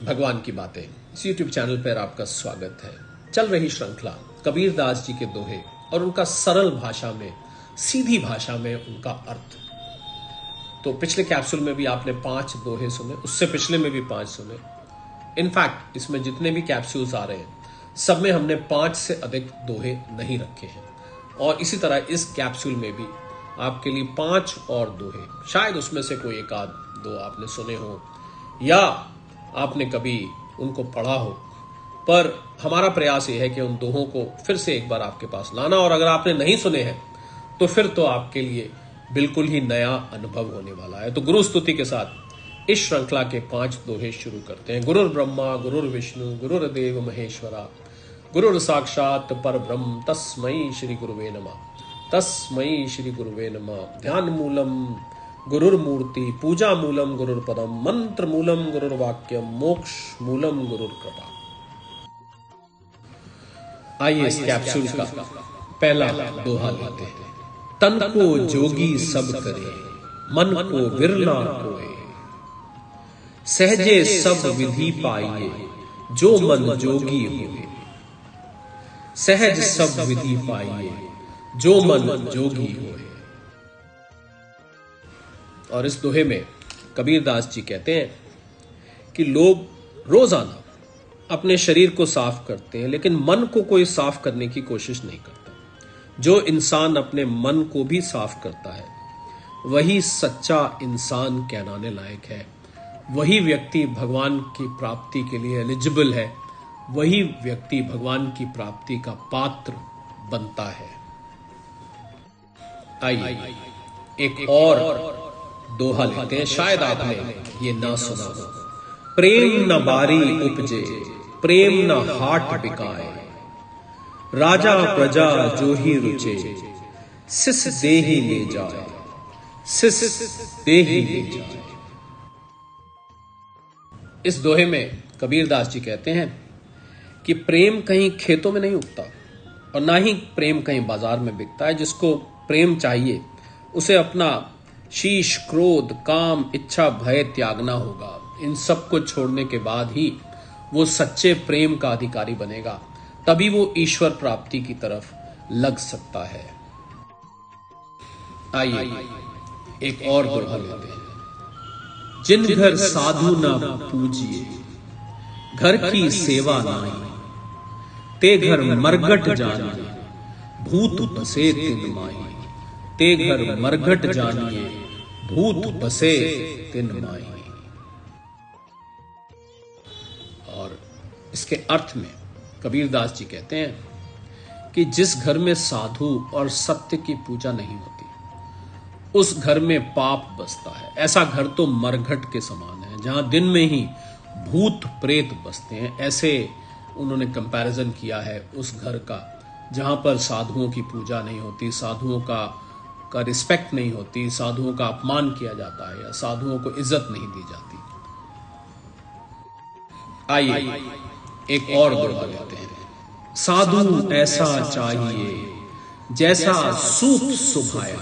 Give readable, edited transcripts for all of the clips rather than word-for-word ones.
भगवान की बातें इस YouTube चैनल पर आपका स्वागत है। चल रही श्रृंखला कबीरदास जी के दोहे और उनका सरल भाषा में, सीधी भाषा में उनका अर्थ। तो पिछले कैप्सूल में भी आपने 5 दोहे सुने, उससे पिछले में भी 5 सुने। इनफैक्ट इसमें जितने भी कैप्सूल्स आ रहे हैं सब में हमने 5 से अधिक दोहे नहीं रखे हैं। और इसी तरह इस कैप्सूल में भी आपके लिए 5 और दोहे, शायद उसमें से कोई एक आध दो आपने सुने हो या आपने कभी उनको पढ़ा हो, पर हमारा प्रयास यह है कि उन दोहों को फिर से एक बार आपके पास लाना। और अगर आपने नहीं सुने हैं तो फिर तो आपके लिए बिल्कुल ही नया अनुभव होने वाला है। तो गुरु स्तुति के साथ इस श्रृंखला के 5 दोहे शुरू करते हैं। गुरुर् ब्रह्मा गुरुर्विष्णु गुरुर्देव महेश्वरा गुरुर् साक्षात परब्रह्म तस्मै श्री गुरुवे नमः। तस्मै श्री गुरुवे नमः। ध्यान मूलम गुरुर्मूर्ति, पूजा मूलम गुरुर्पदम, मंत्र मूलम गुरुर्वाक्यम, मोक्ष मूलम गुरुर्कृपा। आइए इस कैप्सूल का पहला दोहा लेते हैं। तन को जोगी सब करे, मन को विरला कोय, सहजे सब विधि पाइए, जो मन जोगी हुए। सहज सब विधि पाइए, जो मन जोगी हुए। और इस दोहे में कबीरदास जी कहते हैं कि लोग रोजाना अपने शरीर को साफ करते हैं, लेकिन मन को कोई साफ करने की कोशिश नहीं करता। जो इंसान अपने मन को भी साफ करता है वही सच्चा इंसान कहलाने लायक है। वही व्यक्ति भगवान की प्राप्ति के लिए एलिजिबल है। वही व्यक्ति भगवान की प्राप्ति का पात्र बनता है। आइए एक और दोहा लेते हैं, शायद आपने ये ना सुना हो। प्रेम न बारी उपजे, प्रेम न हाट बिकाए, राजा प्रजा जो ही रुचे, सिस देहि ले जाए, सिस देहि ले जाए। इस दोहे में कबीरदास जी कहते हैं कि प्रेम कहीं खेतों में नहीं उगता और ना ही प्रेम कहीं बाजार में बिकता है। जिसको प्रेम चाहिए उसे अपना शीश, क्रोध, काम, इच्छा, भय त्यागना होगा। इन सब को छोड़ने के बाद ही वो सच्चे प्रेम का अधिकारी बनेगा, तभी वो ईश्वर प्राप्ति की तरफ लग सकता है। आइए एक और दोहा लेते हैं। जिन घर साधु न पूजिए, घर की सेवा नाई, ते घर मरघट जानिए, भूत बसे तिन माई। ते घर मरघट जानिए, भूत बसे तिन माई। और इसके अर्थ में कबीरदास जी कहते हैं कि जिस घर में साधु और सत्य की पूजा नहीं होती उस घर में पाप बसता है। ऐसा घर तो मरघट के समान है जहां दिन में ही भूत प्रेत बसते हैं। ऐसे उन्होंने कंपैरिजन किया है उस घर का जहां पर साधुओं की पूजा नहीं होती, साधुओं का रिस्पेक्ट नहीं होती, साधुओं का अपमान किया जाता है या साधुओं को इज्जत नहीं दी जाती। आइए एक और दोहा लेते हैं। साधु ऐसा चाहिए जैसा सूप सुभाया,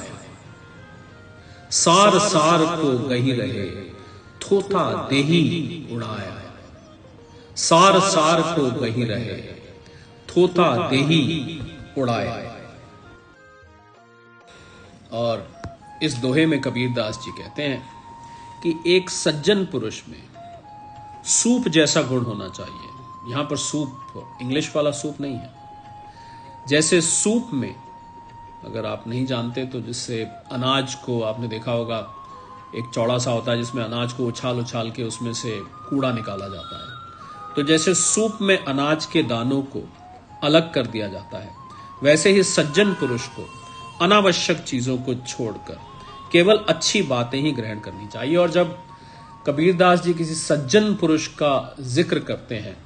सार सार को गही रहे, थोथा देही उड़ाया। सार सार को गही रहे, थोथा देही उड़ाया। और इस दोहे में कबीरदास जी कहते हैं कि एक सज्जन पुरुष में सूप जैसा गुण होना चाहिए। यहां पर सूप इंग्लिश वाला सूप नहीं है। जैसे सूप में, अगर आप नहीं जानते तो, जिससे अनाज को आपने देखा होगा, एक चौड़ा सा होता है जिसमें अनाज को उछाल उछाल के उसमें से कूड़ा निकाला जाता है। तो जैसे सूप में अनाज के दानों को अलग कर दिया जाता है, वैसे ही सज्जन पुरुष को अनावश्यक चीजों को छोड़कर केवल अच्छी बातें ही ग्रहण करनी चाहिए। और जब कबीरदास जी किसी सज्जन पुरुष का जिक्र करते हैं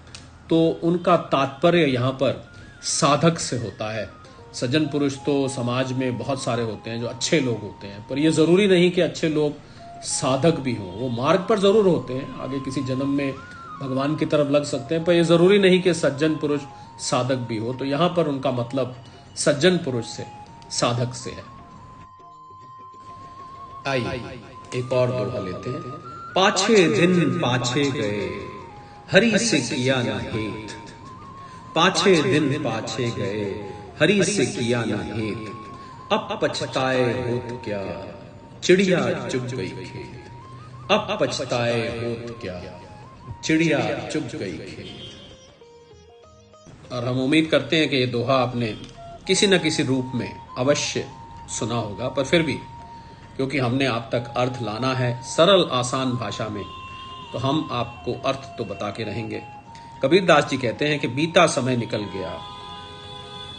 तो उनका तात्पर्य यहां पर साधक से होता है। सज्जन पुरुष तो समाज में बहुत सारे होते हैं जो अच्छे लोग होते हैं, पर यह जरूरी नहीं कि अच्छे लोग साधक भी हों। वो मार्ग पर जरूर होते हैं, आगे किसी जन्म में भगवान की तरफ लग सकते हैं, पर यह जरूरी नहीं कि सज्जन पुरुष साधक भी हो। तो यहां पर उनका मतलब सज्जन पुरुष से, साधक से है। आइए एक और दोहा लेते हैं। पाछे दिन पाछे गए, हरि से किया न हेत, पाछे दिन पाछे गए, हरि से किया न हेत, अब पछताए होत क्या, चिड़िया चुग गई खेत। अब पछताए होत क्या, चिड़िया चुग गई खेत। और हम उम्मीद करते हैं कि ये दोहा आपने किसी न किसी रूप में अवश्य सुना होगा, पर फिर भी क्योंकि हमने आप तक अर्थ लाना है सरल आसान भाषा में, तो हम आपको अर्थ तो बता के रहेंगे। कबीरदास जी कहते हैं कि बीता समय निकल गया,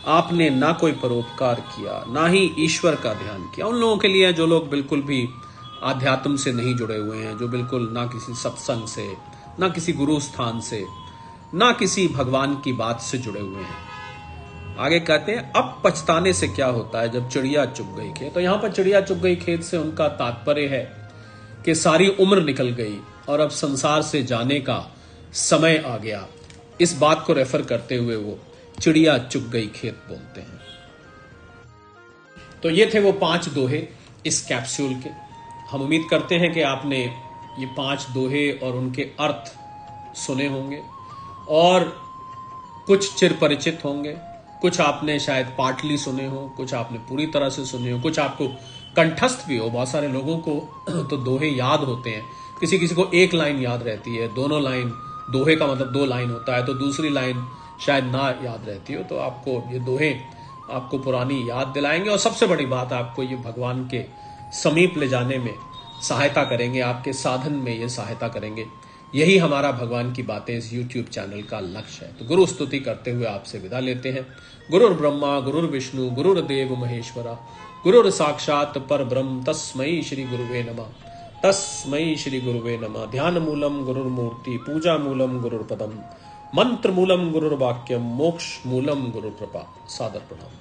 आपने ना कोई परोपकार किया, ना ही ईश्वर का ध्यान किया। उन लोगों के लिए जो लोग बिल्कुल भी आध्यात्म से नहीं जुड़े हुए हैं, जो बिल्कुल ना किसी सत्संग से, ना किसी गुरु स्थान से, ना किसी भगवान की बात से जुड़े हुए हैं। आगे कहते हैं अब पछताने से क्या होता है जब चिड़िया चुग गई खेत। तो यहां पर चिड़िया चुग गई खेत से उनका तात्पर्य है कि सारी उम्र निकल गई और अब संसार से जाने का समय आ गया। इस बात को रेफर करते हुए वो चिड़िया चुग गई खेत बोलते हैं। तो ये थे वो 5 दोहे इस कैप्सूल के। हम उम्मीद करते हैं कि आपने ये 5 दोहे और उनके अर्थ सुने होंगे और कुछ चिर परिचित होंगे, कुछ आपने शायद पार्टली सुने हो, कुछ आपने पूरी तरह से सुने हो, कुछ आपको कंठस्थ भी हो। बहुत सारे लोगों को तो दोहे याद होते हैं, किसी किसी को एक लाइन याद रहती है, दोनों लाइन, दोहे का मतलब 2 लाइन होता है, तो दूसरी लाइन शायद ना याद रहती हो। तो आपको ये दोहे आपको पुरानी याद दिलाएंगे और सबसे बड़ी बात, आपको ये भगवान के समीप ले जाने में सहायता करेंगे, आपके साधन में ये सहायता करेंगे। यही हमारा भगवान की बातें इस YouTube चैनल का लक्ष्य है। तो गुरु स्तुति करते हुए आपसे विदा लेते हैं। गुरुर् ब्रह्मा गुरुर्विष्णु गुरुर्देव महेश्वरा, गुरुर् साक्षात पर ब्रह्म, तस्मै श्री गुरुवे नमः, तस्मै श्री गुरुवे नमः। ध्यान मूलम गुरुर्मूर्ति, पूजा मूलम गुरुर्पदम, मंत्र मूलम गुरुर्वाक्यम, मोक्ष मूलम गुरुकृपा। सादर प्रणाम।